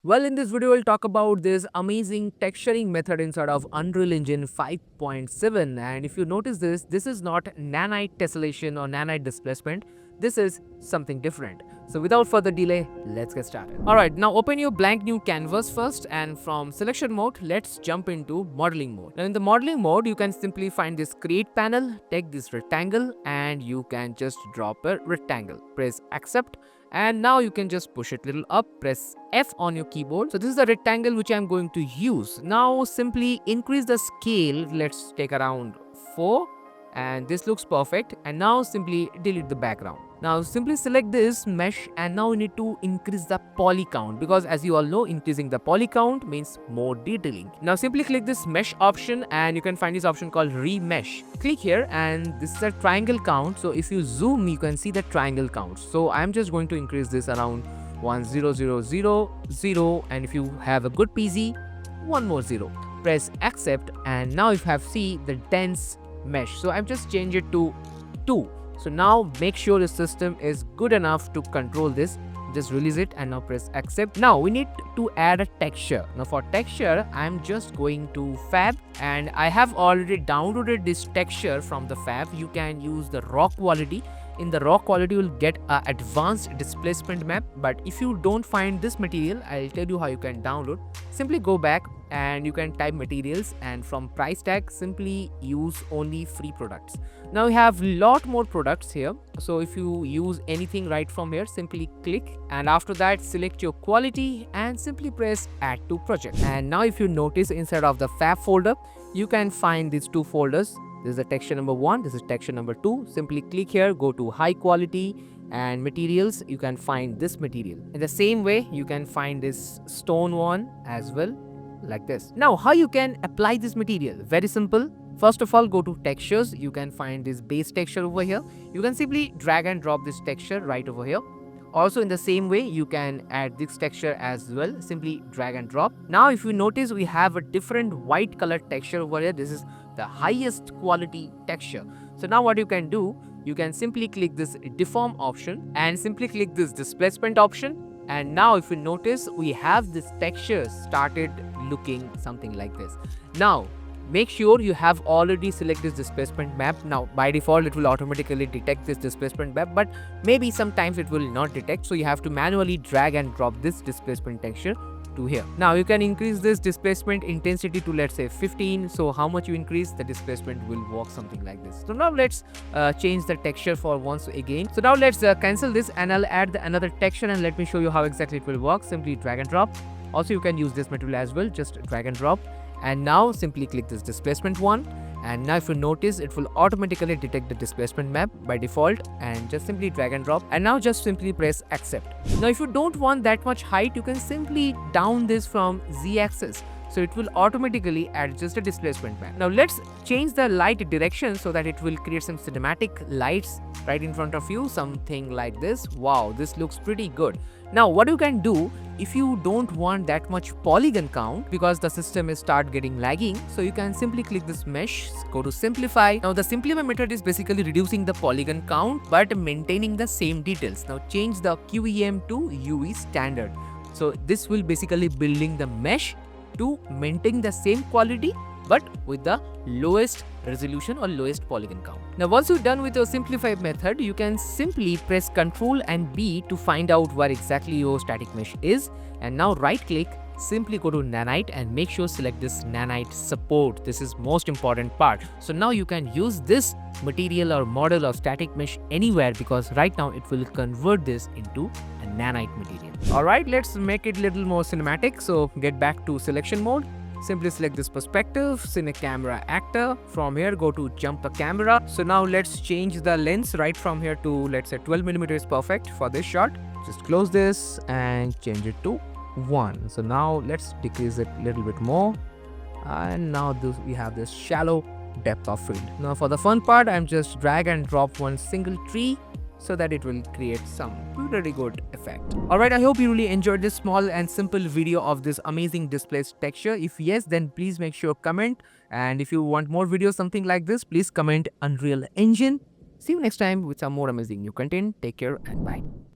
Well, in this video, we'll talk about this amazing texturing method inside of Unreal Engine 5.7. And if you notice this is not nanite tessellation or nanite displacement. This is something different. So without further delay, let's get started. Alright, now open your blank new canvas first, and from selection mode, let's jump into modeling mode. Now in the modeling mode, you can simply find this create panel, take this rectangle, and you can just drop a rectangle. Press accept. And now you can just push it little up, press F on your keyboard. So this is the rectangle which I'm going to use. Now simply increase the scale. Let's take around 4, and this looks perfect. And now simply delete the background. Now simply select this mesh, and now we need to increase the poly count, because as you all know, increasing the poly count means more detailing. Now simply click this mesh option, and you can find this option called remesh. Click here, and this is a triangle count. So if you zoom, you can see the triangle count. So I'm just going to increase this around 10000, and if you have a good PC, one more 0. Press accept, and now if you have see the dense mesh, so I've just changed it to 2. So now make sure the system is good enough to control this. Just release it and now press accept. Now we need to add a texture. Now for texture, I'm just going to Fab, and I have already downloaded this texture from the Fab. You can use the raw quality. In the raw quality, you will get an advanced displacement map. But if you don't find this material, I'll tell you how you can download. Simply go back and you can type materials, and from price tag simply use only free products. Now we have lot more products here. So if you use anything right from here, simply click, and after that select your quality and simply press add to project. And now if you notice, inside of the Fab folder, you can find these 2 folders. This is the texture number 1, this is texture number 2. Simply click here, go to high quality and materials. You can find this material. In the same way, you can find this stone one as well, like this. Now how you can apply this material? Very simple. First of all, go to textures. You can find this base texture over here. You can simply drag and drop this texture right over here. Also in the same way, you can add this texture as well. Simply drag and drop. Now if you notice, we have a different white color texture over here. This is the highest quality texture. So now what you can do, you can simply click this deform option and simply click this displacement option. And now if you notice, we have this texture started looking something like this. Now make sure you have already selected this displacement map. Now by default, it will automatically detect this displacement map, but maybe sometimes it will not detect. So you have to manually drag and drop this displacement texture to here. Now you can increase this displacement intensity to, let's say, 15. So how much you increase, the displacement will walk something like this. So now let's change the texture for once again. So now let's cancel this, and I'll add another texture, and let me show you how exactly it will work. Simply drag and drop. Also you can use this material as well, just drag and drop. And now simply click this displacement one, and now if you notice, it will automatically detect the displacement map by default, and just simply drag and drop, and now just simply press accept. Now if you don't want that much height, you can simply down this from z-axis, so it will automatically adjust the displacement map. Now let's change the light direction so that it will create some cinematic lights right in front of you, something like this. Wow, this looks pretty good. Now what you can do, if you don't want that much polygon count because the system is start getting lagging, so you can simply click this mesh, go to simplify. Now the simplify method is basically reducing the polygon count but maintaining the same details. Now change the QEM to UE standard. So this will basically building the mesh to maintain the same quality but with the lowest resolution or lowest polygon count. Now once you're done with your simplify method, you can simply press Ctrl and B to find out where exactly your static mesh is, and now right click, simply go to nanite and make sure select this nanite support. This is most important part. So now you can use this material or model or static mesh anywhere, because right now it will convert this into a nanite material. Alright, let's make it a little more cinematic. So get back to selection mode. Simply select this perspective, cine camera actor. From here, go to jump the camera. So now let's change the lens right from here to, let's say, 12mm is perfect for this shot. Just close this and change it to 1. So now let's decrease it a little bit more. And now we have this shallow depth of field. Now for the fun part, I'm just drag and drop one single tree so that it will create some pretty good effect. Alright, I hope you really enjoyed this small and simple video of this amazing displaced texture. If yes, then please make sure comment, and if you want more videos something like this, please comment Unreal Engine. See you next time with some more amazing new content. Take care and bye.